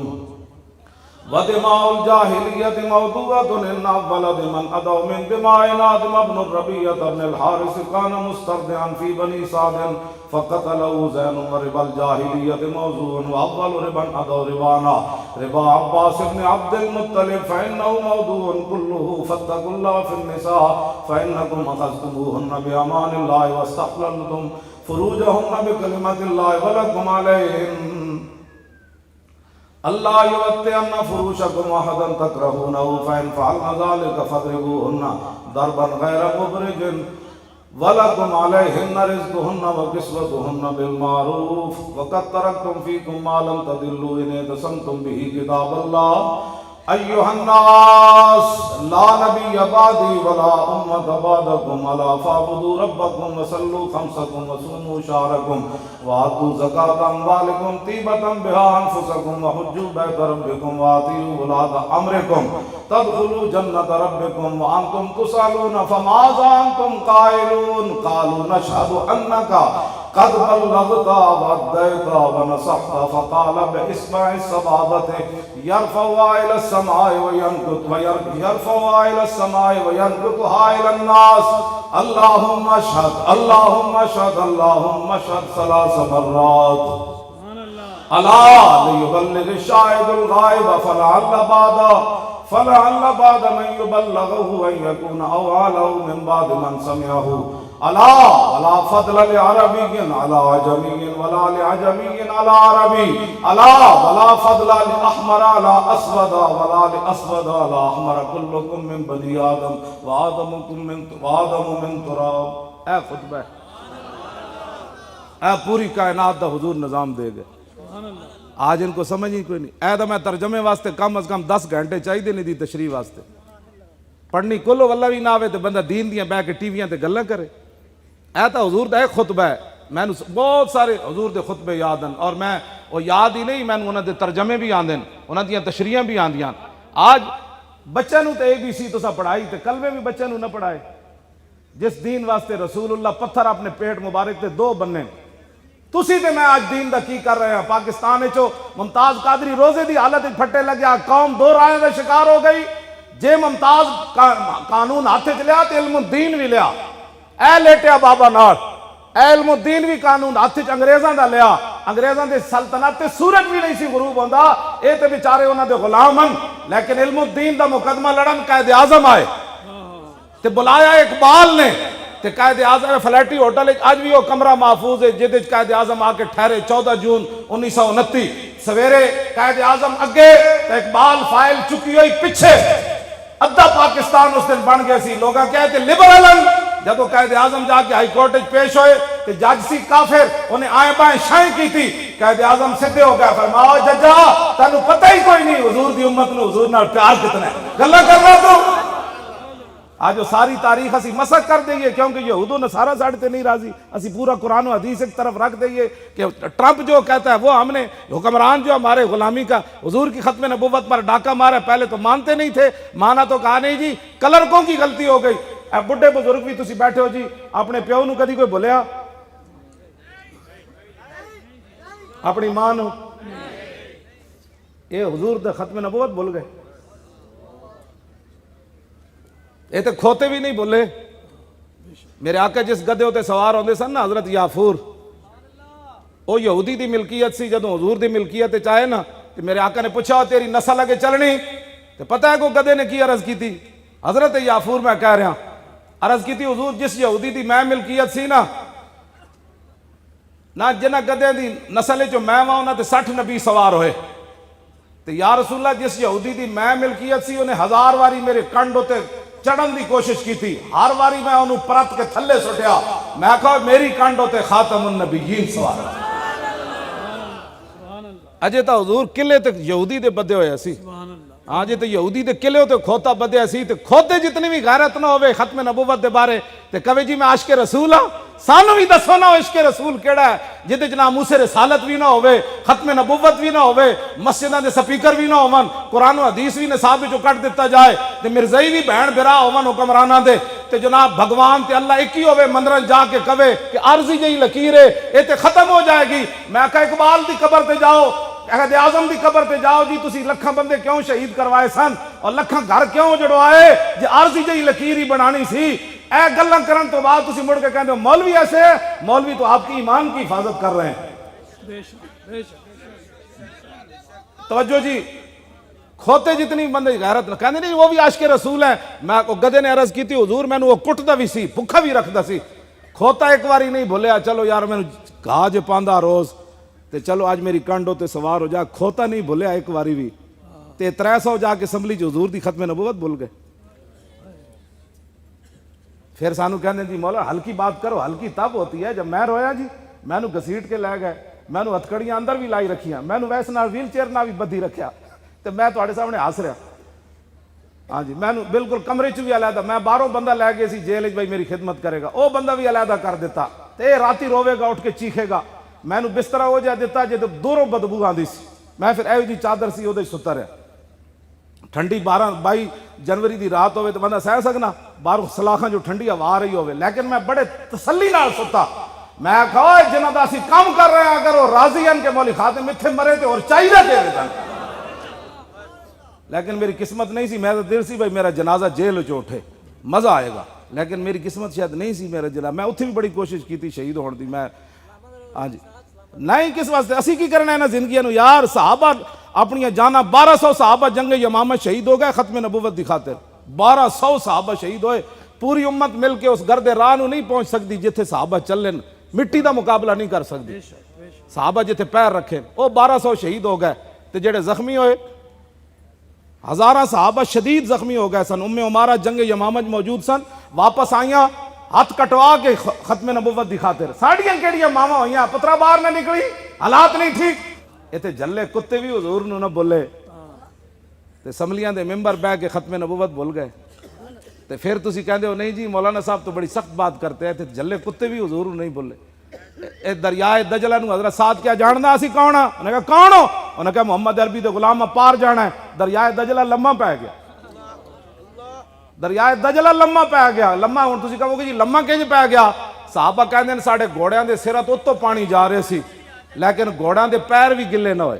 ودماء الجاہلیت موضوعۃ ان اول من ادوا من دماء آدم بن الربیعۃ بن الحارث کان مسترضعا فی بنی سعد فقتله زین وربا الجاہلیت موضوع واول ربا ادوا ربانا ربا عباس بن عبد المطلب فانه موضوع كله فاتقوا الله في النساء فانکم اخذتموهن بامان الله واستحللتم فروجهن بکلمۃ الله ولکم علیہن اللہ یوطئن فروشکم احدا تکرہونہ فإن فعلن ذلک فاضربوہن ضربا غیر مبرج وَلَكُمْ عَلَيْهِنَّ رِزْقُهُنَّ وَكِسْوَتُهُنَّ بِالْمَعْرُوفِ وَقَدْ تَرَكْتُمْ فِيكُمْ مَا لَمْ تَضِلُّوا إِنْ اعْتَصَمْتُمْ بِهِ كِتَابَ اللَّهِ أَيُّهَا النَّاسُ لَا نَبِيَّ بَعْدِي وَلَا أُمَّةَ بَعْدَكُمْ أَلَا فَاعْبُدُوا رَبَّكُمْ وَصَلُّوا خَمْسَكُمْ وَصُومُوا شَهْرَكُمْ وَآتُوا زَكَاةَ أَمْوَالِكُمْ طِيبَةً بِهَا أَنفُسَكُمْ وَحُجُّوا بَيْتَ رَبِّكُمْ وَأَطِيعُوا وُلَاةَ أَمْرِكُمْ تدخلوا جنة ربكم وأنتم تسألون فماذا أنتم قائلون قالوا نشهد أنك قد بلغت وأديت ونصحت فقال بإصبع السبابة يرفعها إلى السماء وينكتها إلى الناس اللهم اشهد اللهم اشهد اللهم اشهد 3 مرات ألا ليبلغ الشاهد الغائب فلعل بعد من يبلغه أن يكون أوعى من بعد من سمعه ألا ولا فضل لعربي على عجمي ولا لعجمي على عربي ألا ولا فضل لأحمر على أسود ولا لأسود على أحمر كلكم من بني آدم وآدم من تراب۔ اے خطبہ اے پوری کائنات دا حضور نظام دے گئے، آج ان کو سمجھ ہی کوئی نہیں۔ اے تو میں ترجمے واسطے کم از کم 10 گھنٹے چاہیے نہیں دی تشریح واسطے، پڑھنی کلو واللہ بھی نہ آوے تو بندہ دین دیاں بہ کے ٹی ویاں تے گلاں کرے۔ اے تو حضور دا ایک خطبہ ہے، میں بہت سارے حضور دے خطبے یاد ہیں، اور میں وہ یاد ہی نہیں، میں انہاں دے ترجمے بھی آندے انہاں دیاں تشریحاں بھی آندیاں۔ آج بچے نو تے ABC تو سا پڑھائی تے کلمے بھی بچے نو نہ پڑھائے، جس دین واسطے رسول اللہ پتھر اپنے پیٹ مبارک تے 2 بننے، تسی تے میں آج دین دا کی کر رہے ہیں۔ پاکستان چو ممتاز قادری روزے دی حالت پھٹے لگیا، قوم 2 رائے دا شکار ہو گئی، جے ممتاز قانون ہاتھ چ لیا تے علم الدین بھی لیا، اے لیٹیا بابا نال، اے علم الدین بھی قانون ہاتھ چ انگریزاں دا لیا، انگریزاں دے سلطنت تے سورج بھی نہیں سی غروب ہوندا، اے تے بیچارے انہاں دے غلام ہن، لیکن علم الدین دا مقدمہ لڑن قائد اعظم آئے تے بلایا اقبال نے تے قائد اعظم فلیٹی ہوٹل آج بھی وہ کمرہ محفوظ ہے جہدے قائد اعظم آ کے ٹھہرے 14 جون 1929 سویرے قائد اعظم اگے تے اقبال فائل چکی ہوئی پیچھے، ادھا پاکستان اس دن بن گیا سی، لوگاں کہتے لبرلن۔ جب وہ قائد اعظم جا کے ہائی کورٹ پیش ہوئے تے جج سی کافر انہیں آئیں بائیں شائیں کی تھی، قائد اعظم سدھے ہو گیا، فرماؤ ججا تانوں پتہ ہی کوئی نہیں حضور دی امت نو حضور نال پیار کتنا ہے، گلا کر رہا تو آج وہ ساری تاریخ اسی مسخ کر دئیے، کیونکہ یہود و نصارہ ساڑھے تے نہیں راضی، اسی پورا قرآن و حدیث ایک طرف رکھ دئیے کہ ٹرمپ جو کہتا ہے وہ ہم نے حکمران جو ہمارے غلامی کا حضور کی ختم نبوت پر ڈاکہ مارا، پہلے تو مانتے نہیں تھے، مانا تو کہا نہیں جی کلرکوں کی غلطی ہو گئی۔ اے بڑھے بزرگ بھی تسی بیٹھے ہو جی، اپنے پیو نو کدی کوئی بولیا؟ اپنی ماں نو؟ اے حضور دے ختم نبوت بھول گئے، اے تے کھوتے بھی نہیں بولے۔ میرے آقا جس گدے ہوتے سوار ہوندے سن نا حضرت یافور، او یہودی دی ملکیت سی، جدوں حضور دی ملکیت چاہے نا تو میرے آقا نے پوچھا تیری نسل اگے چلنی؟ تو پتہ ہے کو گدے نے کی عرض کی تھی؟ حضرت یافور میں کہہ رہا عرض کی تھی حضور جس یہودی دی میں ملکیت سی نا جنہ گدے دی نسل جو میں وہاں انہاں تے 60 نبی سوار ہوئے، تو یا رسول اللہ جس یہودی دی میں ملکیت سی انہیں 1000 واری میرے کنڈ ہوتے چڑھن دی کوشش کی تھی، ہر واری میں انہوں پرت کے تھلے سٹیا، میں کہا میری کنڈ ہوتے خاتم النبیین سوار۔ اجے تا حضور قلعے تک یہودی دے بدے ہوئے سی، ہاں جی تو یہودی دے قلعے ہوتے کھوتا بدے سی، تو کھوتے جتنی بھی غیرت نہ ہوئے ختم نبوت دے بارے تے کہے جی میں عاشق رسول ہاں، سانو بھی دسو نہ عشق رسول کیڑا ہے جدے جنا موسیٰ رسالت بھی نہ ہوئے، ختم نبوت بھی نہ ہوئے، مسجدہ دے سپیکر بھی نہ ہوون، قرآن و حدیث بھی نصاب جو کٹ دیتا جائے، تے مرزائی بھی بہن برا ہوون حکمرانہ دے، تے جناب بھگوان تے اللہ ایک ہی ہوئے مندرن جا کے کہے کہ عارضی جہی لکیرے اے تے ختم ہو جائے گی۔ میں کہا اقبال دی قبر تے جاؤ، قائد اعظم دی قبر تے جاؤ جی تسی لکھاں بندے کیوں شہید کروائے سن اور لکھاں گھر کیوں جڑوائے جی عارضی جہی لکیر ہی بنانی سی۔ اے گلاں کرن تو بعد تسی مڑ کے کہندے ہو مولوی ایسے ہے، مولوی تو آپ کی ایمان کی حفاظت کر رہے ہیں۔ توجہ جی، کھوتے جتنی بندے غیرت کہندے نہیں وہ بھی عاشق رسول ہیں۔ میں کو گدے نے عرض کی تھی حضور میں نے وہ کٹدا بھی سی، بھکھا بھی رکھدا سی، کھوتا ایک واری نہیں بھولیا چلو یار میں کہا جے پاندا روز تے چلو اج میری کنڈ تے سوار ہو جا، کھوتا نہیں بھولیا ایک واری بھی، تے 300 جا کے اسمبلی حضور دی ختم نبوت بھول گئے۔ پھر سانو کہنے جی مولا ہلکی بات کرو، ہلکی تب ہوتی ہے جب میں رویا جی، میں نو گھسیٹ کے لے گئے، میں نو ہتھکڑیاں اندر بھی لائی رکھیاں، میں نو ویس نال ویل چیئر نال بھی بدھی رکھیا، تے میں تواڈے سامنے ہس رہا۔ ہاں جی، میں نو بالکل کمرے چ بھی علیحدہ، میں باہروں بندہ لے گئے سی جیل بھائی میری خدمت کرے گا، او بندہ بھی علیحدہ کر دیتا، تے راتی روے گا اٹھ کے چیخے گا، میں نو بستر ہو جا دیتا جے تو دوروں بدبو آندی سی، میں پھر ایو جی چادر سی اودے ستا رہا۔ ٹھنڈی 22 جنوری دی رات ہوئے تو بندہ سہ سکنا، باہروں سلاخاں جو ٹھنڈی ہوا آ رہی ہوئے، لیکن میں بڑے تسلی نال ستا، میں کہا جنہاں دا اسی کام کر رہے ہیں اگر وہ راضی ہیں کہ مولی خاتم اتھے مرے تے اور چاہیے کہ دن، لیکن میری قسمت نہیں سی، میں تو دل سی بھائی میرا جنازہ جیل چ اٹھے مزہ آئے گا، لیکن میری قسمت شاید نہیں سی میرا جنازہ، میں اتھے بھی بڑی کوشش کی تھی شہید ہون دی، میں ہاں جی نہیں کس واسطے اسی کی کرنا ہے نا زندگی نو یار، صحابہ اپنی جانا 1200 صحابہ جنگ یمامہ شہید ہو گئے ختم نبوت دی خاطر، 1200 صحابہ شہید ہوئے، پوری امت مل کے اس گرد راہ نو نہیں پہنچ سکتی جتھے صحابہ چلن، مٹی دا مقابلہ نہیں کر سکتی، صحابہ جتھے پیر رکھے وہ 1200 شہید ہو گئے، تے جڑے زخمی ہوئے ہزاراں صحابہ شدید زخمی ہو گئے سن، ام عمارہ جنگ یمامہ موجود سن، واپس آئیاں ہاتھ کٹوا کے ختم نبوت دی خاطر، ساڑیاں کیڑیاں ماما ہوئیاں، پترا باہر نہ نکلی، حالات نہیں ٹھیک، ایتھے جلے کتے بھی حضور نو نہ بولے، تے اسمبلیاں دے ممبر بہ کے ختم نبوت بھول گئے، تے پھر تسی کہندے ہو نہیں جی مولانا صاحب تو بڑی سخت بات کرتے ہیں، تے جلے کتے بھی حضور نو نہیں بولے۔ اے دریائے دجلہ نو حضرت سعد کیا جاندا اسی کون ہاں؟ انہوں نے کہا کون ہو؟ انہوں نے کہا محمد عربی دے غلام پار جانا ہے، دریائے دجلہ لمحہ پہ گیا، دریائے دجلہ لمحہ پہ گیا، لمحہ ہن تسی کہو گے جی لمحہ کنج پہ گیا؟ صحابہ کہندے ہیں ساڈے گھوڑیاں دے سراں تو اتوں پانی جا رہے سی، لیکن گھوڑیاں دے پیر بھی گلے نہ ہوئے،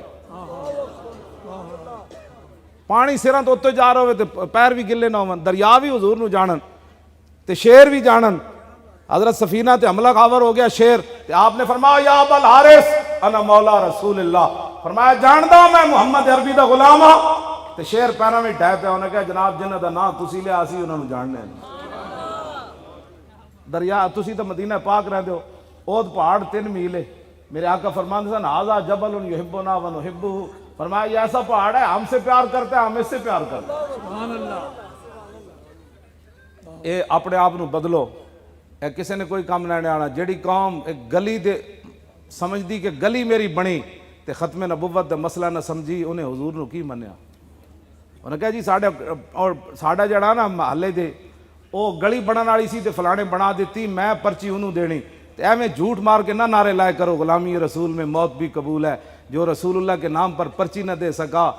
پانی سراں تو اتوں جا رہے ہوئے تے پیر بھی گلے نہ ہوئے، دریا بھی حضور نو جانن تے شیر بھی جانن۔ حضرت سفینہ تے حملہ خاور ہو گیا شیر، تے آپ نے فرمایا یا ابا الحارث انا مولا رسول اللہ، فرمایا جاندا میں محمد عربی دا غلام ہاں، تے شیر پیراں وچ ڈھے پیا، انہوں نے کہا جناب جنہاں دا نام تسی لیا اسی انہاں نو جاننے دریا، تسی تو مدینہ پاک رہندے ہو، اود پہاڑ 3 میل ہے، میرے آقا فرماندے سن ھذا جبل یحبنا ونحبہ، فرمایا یہ ایسا پہاڑ ہے ہم سے پیار کرتا ہے ہم اس سے پیار کرتے ہیں، سبحان اللہ، اے اپنے آپ نو بدلو، اے کسے نے کوئی کام لینے آنا، جیڑی قوم ایک گلی دے سمجھ دی کہ گلی میری بنی تے ختم نبوت دا مسئلہ نہ سمجھی، انہیں حضور نو کی منیا، انہوں نے کہا جی ساڑھا جڑا نا محلے دے او گلی بنان والی سی تے فلانے بنا دیتی، میں پرچی انہوں دینی، تے ایویں جھوٹ مار کے نہ نعرے لائے کرو غلامی رسول میں موت بھی قبول ہے، جو رسول اللہ کے نام پر پرچی نہ دے سکا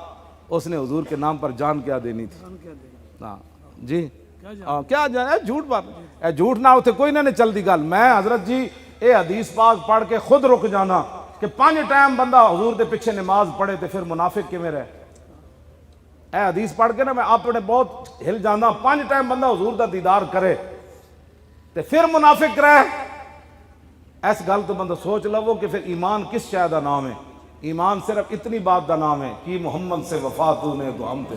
اس نے حضور کے نام پر جان کیا دینی تھی، ہاں جی کیا جانا جھوٹ بات، اے جھوٹ نہ ہوتے کوئی نہ چل دی گل، میں حضرت جی اے حدیث پاک پڑھ کے خود رک جانا کہ 5 ٹائم بندہ حضور دے پیچھے نماز پڑھے تے پھر منافق کیویں رہے، اے حدیث پڑھ کے نا میں اپنے بہت ہل جانا، 5 ٹائم بندہ حضور دا دیدار کرے تے پھر منافق رہے، ایس گل تو بندہ سوچ لو کہ پھر ایمان کس شے دا نام ہے، ایمان صرف اتنی بات دا نام ہے کہ محمد سے وفا تو نے تو ہم تے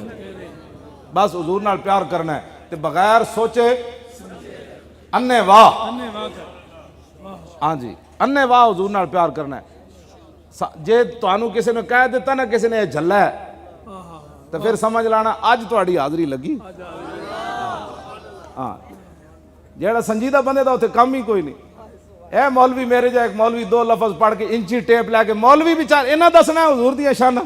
بس حضور نال پیار کرنا ہے تے بغیر سوچے انے واہ، ہاں جی انے واہ حضور نال پیار کرنا ہے، جے تانوں کسی نے کہہ دیتا نا کسی نے جھلا ہے تو پھر سمجھ لانا اج تہاڈی حاضری لگی، ہاں جیڑا سنجیدہ بندے دا اتنے کم ہی کوئی نہیں، اے مولوی میرے جا ایک مولوی 2 لفظ پڑھ کے انچی ٹیپ لے کے مولوی بیچار انہاں دسنا ہے حضور دیا شان،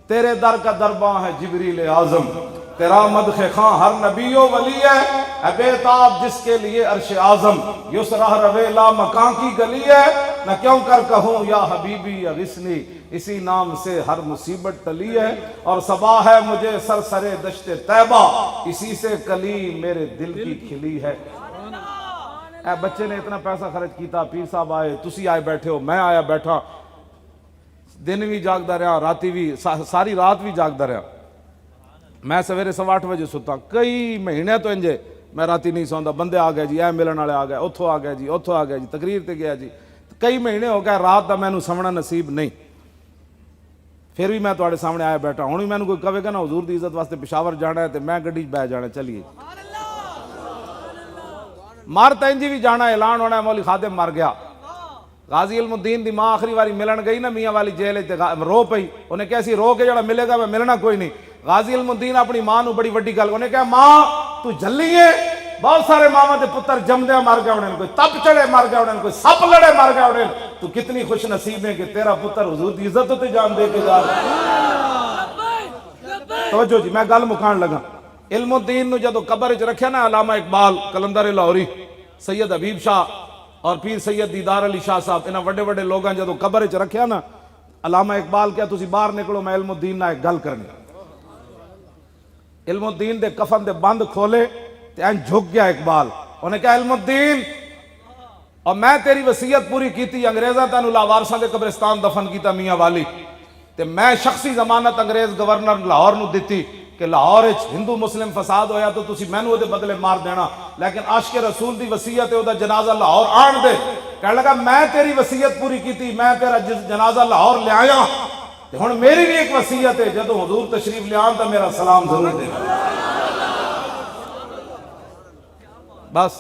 تیرے در کا درباں ہے جبریل اعظم، تیرا مدح خاں ہر نبی و ولی ہے، اے بے تاب جس کے لیے عرش اعظم، یس راہ روے لا مکان کی گلی ہے، نہ کیوں کر کہوں یا حبیبی اغثنی، اسی نام سے ہر مصیبت ٹلی ہے، اور صبا ہے مجھے سرسرے دشت طیبہ، اسی سے کلی میرے دل کی کھلی ہے۔ اے بچے نے اتنا پیسہ خرچ کیتا، پیر صاحب آئے، تسی آئے بیٹھے ہو، میں آیا بیٹھا، دن بھی جاگدا رہا، راتی بھی، ساری رات بھی جاگدا رہا، میں سویرے 8:15 بجے ستا، کئی مہینے تو انجے میں راتی نہیں سوندا، بندے آ گئے جی، اے ملن والے آ گئے، اتھوں آ گئے جی، اتھوں آ گئے جی، تقریر تے گیا جی، کئی مہینے ہو گئے رات دا مینوں سمنا نصیب نہیں، پھر بھی میں تواڈے سامنے آیا بیٹھا، ہن بھی مینوں کوئی کہے گا نا حضور دی عزت واسطے پشاور جانا ہے تے میں گڈی بہ جانا، چلیے مار تینجی بھی جانا، اعلان ہونا ہے مولی خادم مر گیا، غازی علم الدین دی ماں آخری واری ملن گئی نا میاں والی جیل تے رو پئی، انہیں کہا سی رو کے جڑا ملے گا میں ملنا کوئی نہیں. غازی علم الدین اپنی ماں نو بڑی وڈی گل، انہیں کہا ماں تو جلی ہے، بہت سارے ماما دے پتر جمدے مر گئے انہیں، کوئی تپ چڑے مر گئے انہیں، کوئی سپ لڑے مر گئے انہیں، تو کتنی خوش نصیب ہے کہ تیرا پتر حضور دی عزت تے جان دے کے جا رہا. توجہ جی میں گل مکان لگا. علم الدین نو جدو قبر چ رکھیا نا علامہ اقبال کلندر لاہوری سید حبیب شاہ اور پیر سید دیدار علی شاہ صاحب انہاں وڈے وڈے لوگاں جدو قبر چ رکھیا نا علامہ اقبال کیا تسی باہر نکلو میں علم الدین نہ ایک گل کرنی. علم الدین دے کفن دے بند کھولے تے این جھک گیا اقبال. انہیں کہا علم الدین اور میں تیری وصیت پوری کیتی، انگریزاں تینوں لاوارساں دے قبرستان دفن کیتا میاں والی، تے میں شخصی ضمانت انگریز گورنر لاہور نو دتی کہ لاہور وچ ہندو مسلم فساد ہویا تو تسی مینوں دے بدلے مار دینا، لیکن عاشق رسول دی وصیت ہے او دا جنازہ لاہور آن دے. کہنے لگا میں تیری وصیت پوری کیتی، میں تیرا جنازہ لاہور لے آیا، تے ہن میری بھی ایک وصیت ہے جدوں حضور تشریف لے آن تے میرا سلام ضرور دے. بس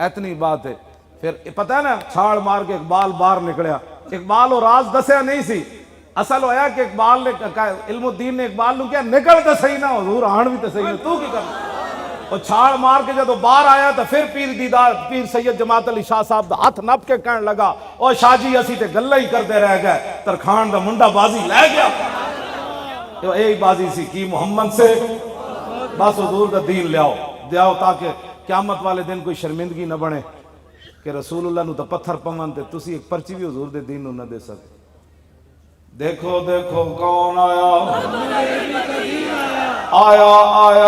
اتنی بات ہے. پھر پتہ ہے نا چھاڑ مار کے اقبال باہر نکلیا. اقبال وہ راز دسیا نہیں سی، اصل ہویا کہ اقبال نے علم الدین نے اقبال نو کیا نکل تے صحیح نہ حضور آن بھی تے صحیح نہ تو کی کرنا. وہ چھاڑ مار کے جدو باہر آیا تو پھر پیر سید جماعت علی شاہ صاحب دا ہاتھ نپ کے کہنے لگا او شاہ جی اسی تے گلاں ہی کرتے رہ گئے، ترخان دا منڈا بازی لے گیا. یہی بازی سی کی محمد سے، بس حضور دا دین لیاؤ تاکہ قیامت والے دن کوئی شرمندگی نہ بنے کہ رسول اللہ نو تو پتھر پون تے تسی ایک پرچی بھی حضور دے دین نو نہ دے سکتے. دیکھو دیکھو کون آیا آیا آیا